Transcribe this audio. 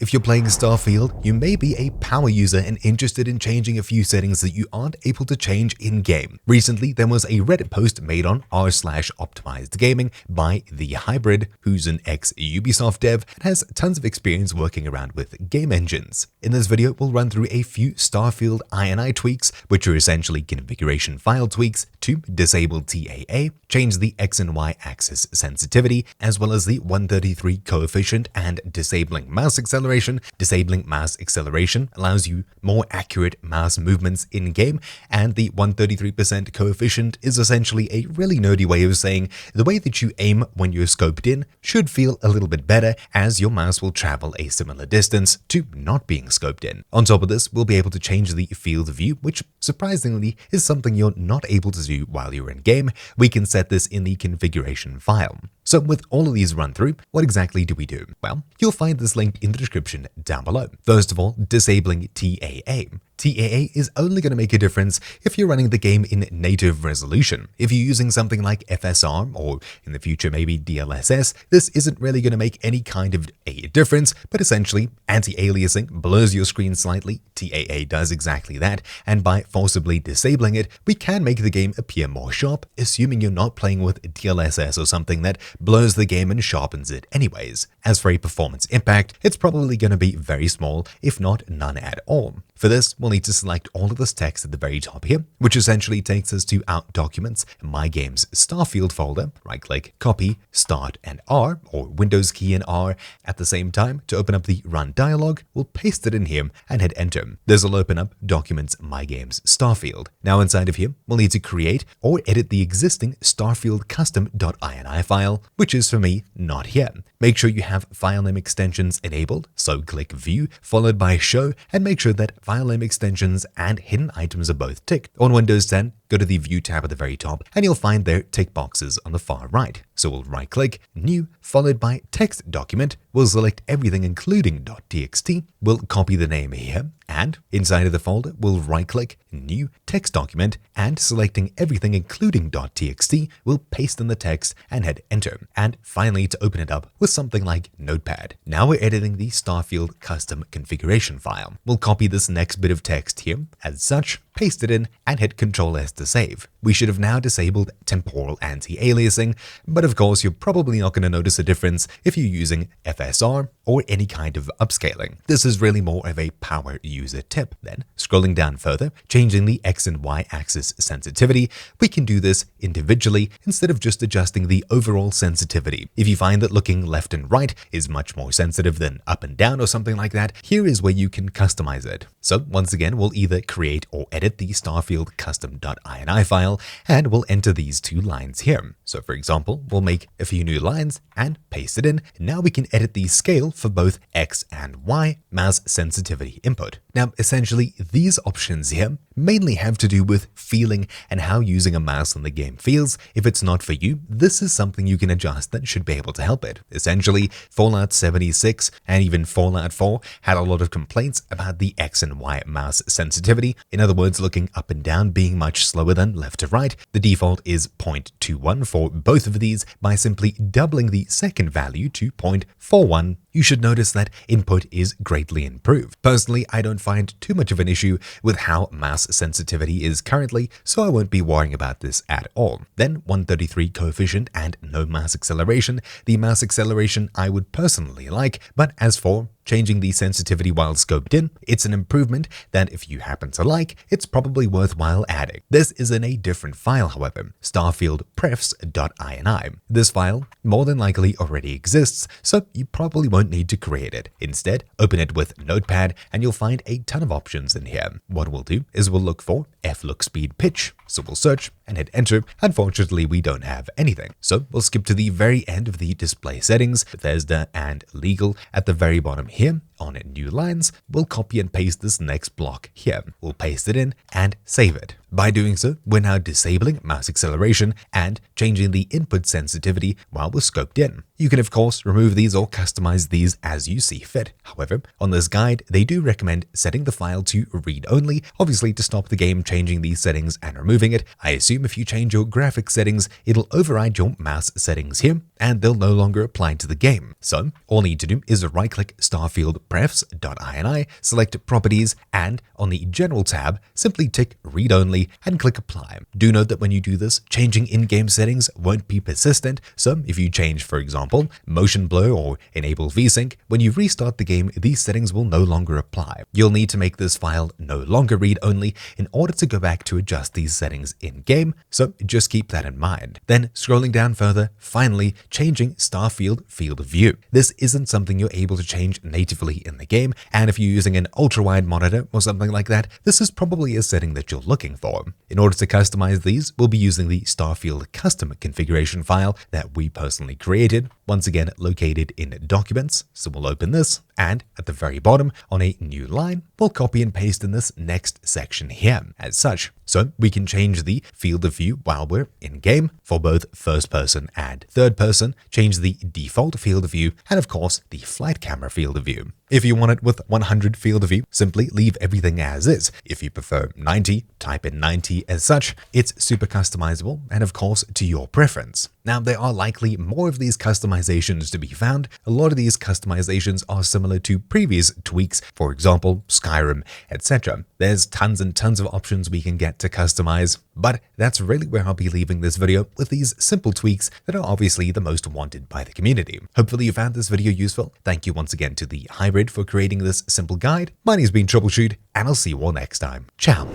If you're playing Starfield, you may be a power user and interested in changing a few settings that you aren't able to change in-game. Recently, there was a Reddit post made on r/optimized gaming by The Hybrid, who's an ex-Ubisoft dev and has tons of experience working around with game engines. In this video, we'll run through a few Starfield INI tweaks, which are essentially configuration file tweaks to disable TAA, change the X and Y axis sensitivity, as well as the 133 coefficient and disabling mouse acceleration. Disabling mouse acceleration allows you more accurate mouse movements in-game, and the 133% coefficient is essentially a really nerdy way of saying the way that you aim when you're scoped in should feel a little bit better, as your mouse will travel a similar distance to not being scoped in. On top of this, we'll be able to change the field of view, which surprisingly is something you're not able to do while you're in-game. We can set this in the configuration file. So with all of these run through, what exactly do we do? Well, you'll find this link in the description down below. First of all, disabling TAA. TAA is only going to make a difference if you're running the game in native resolution. If you're using something like FSR, or in the future maybe DLSS, this isn't really going to make any kind of a difference, but essentially anti-aliasing blurs your screen slightly. TAA does exactly that, and by forcibly disabling it, we can make the game appear more sharp, assuming you're not playing with DLSS or something that blurs the game and sharpens it anyways. As for a performance impact, it's probably going to be very small, if not none at all. For this, we'll need to select all of this text at the very top here, which essentially takes us to our Documents, My Games Starfield folder. Right-click, copy, Start and R, or Windows key and R. At the same time, to open up the Run dialog, we'll paste it in here and hit Enter. This will open up Documents, My Games Starfield. Now inside of here, we'll need to create or edit the existing Starfield custom.ini file, which is for me not here. Make sure you have file name extensions enabled, so click View, followed by Show, and make sure that file name extensions and hidden items are both ticked. On Windows 10, go to the View tab at the very top, and you'll find their tick boxes on the far right. So we'll right-click, New, followed by Text Document. We'll select everything including .txt. We'll copy the name here, and inside of the folder, we'll right-click, New, Text Document, and selecting everything including .txt, we'll paste in the text and hit Enter. And finally, to open it up with something like Notepad. Now we're editing the Starfield custom configuration file. We'll copy this next bit of text here, as such, paste it in, and hit Ctrl+S to save. We should have now disabled temporal anti-aliasing, but of course you're probably not going to notice a difference if you're using FSR or any kind of upscaling. This is really more of a power user tip. Then, scrolling down further, changing the X and Y axis sensitivity, we can do this individually instead of just adjusting the overall sensitivity. If you find that looking left and right is much more sensitive than up and down or something like that, here is where you can customize it. So once again, we'll either create or edit the Starfield custom.ini file, and we'll enter these two lines here. So for example, we'll make a few new lines and paste it in. Now we can edit the scale for both X and Y mouse sensitivity input. Now, essentially, these options here mainly have to do with feeling and how using a mouse in the game feels. If it's not for you, this is something you can adjust that should be able to help it. Essentially, Fallout 76 and even Fallout 4 had a lot of complaints about the X and Y mouse sensitivity. In other words, looking up and down being much slower than left to right. The default is 0.21 for both of these. By simply doubling the second value to 0.41, you should notice that input is greatly improved. Personally, I don't find too much of an issue with how mouse sensitivity is currently, so I won't be worrying about this at all. Then 133 coefficient and no mouse acceleration. The mouse acceleration I would personally like, but as for changing the sensitivity while scoped in, it's an improvement that if you happen to like, it's probably worthwhile adding. This is in a different file, however, starfieldprefs.ini. This file more than likely already exists, so you probably won't need to create it. Instead, open it with Notepad and you'll find a ton of options in here. What we'll do is we'll look for F-look speed pitch. So we'll search and hit Enter. Unfortunately, we don't have anything. So we'll skip to the very end of the display settings, Bethesda and legal at the very bottom here. On new lines, we'll copy and paste this next block here. We'll paste it in and save it. By doing so, we're now disabling mouse acceleration and changing the input sensitivity while we're scoped in. You can of course remove these or customize these as you see fit. However, on this guide, they do recommend setting the file to read only, obviously to stop the game changing these settings and removing it. I assume if you change your graphics settings, it'll override your mouse settings here and they'll no longer apply to the game. So all you need to do is right-click Starfield prefs.ini, select Properties, and on the General tab, simply tick Read Only and click Apply. Do note that when you do this, changing in-game settings won't be persistent, so if you change, for example, motion blur or enable VSync, when you restart the game, these settings will no longer apply. You'll need to make this file no longer read-only in order to go back to adjust these settings in-game, so just keep that in mind. Then, scrolling down further, finally, changing Starfield field of view. This isn't something you're able to change natively in the game, and if you're using an ultra-wide monitor or something like that, this is probably a setting that you're looking for. In order to customize these, we'll be using the Starfield custom configuration file that we personally created, once again located in Documents, so we'll open this, and at the very bottom, on a new line, we'll copy and paste in this next section here, as such. So we can change the field of view while we're in-game for both first person and third person, change the default field of view, and of course, the flight camera field of view. If you want it with 100 field of view, simply leave everything as is. If you prefer 90, type in 90 as such. It's super customizable and of course to your preference. Now, there are likely more of these customizations to be found. A lot of these customizations are similar to previous tweaks, for example, Skyrim, etc. There's tons and tons of options we can get to customize, but that's really where I'll be leaving this video with these simple tweaks that are obviously the most wanted by the community. Hopefully you found this video useful. Thank you once again to the Hybrid for creating this simple guide. My name's been Troubleshoot, and I'll see you all next time. Ciao.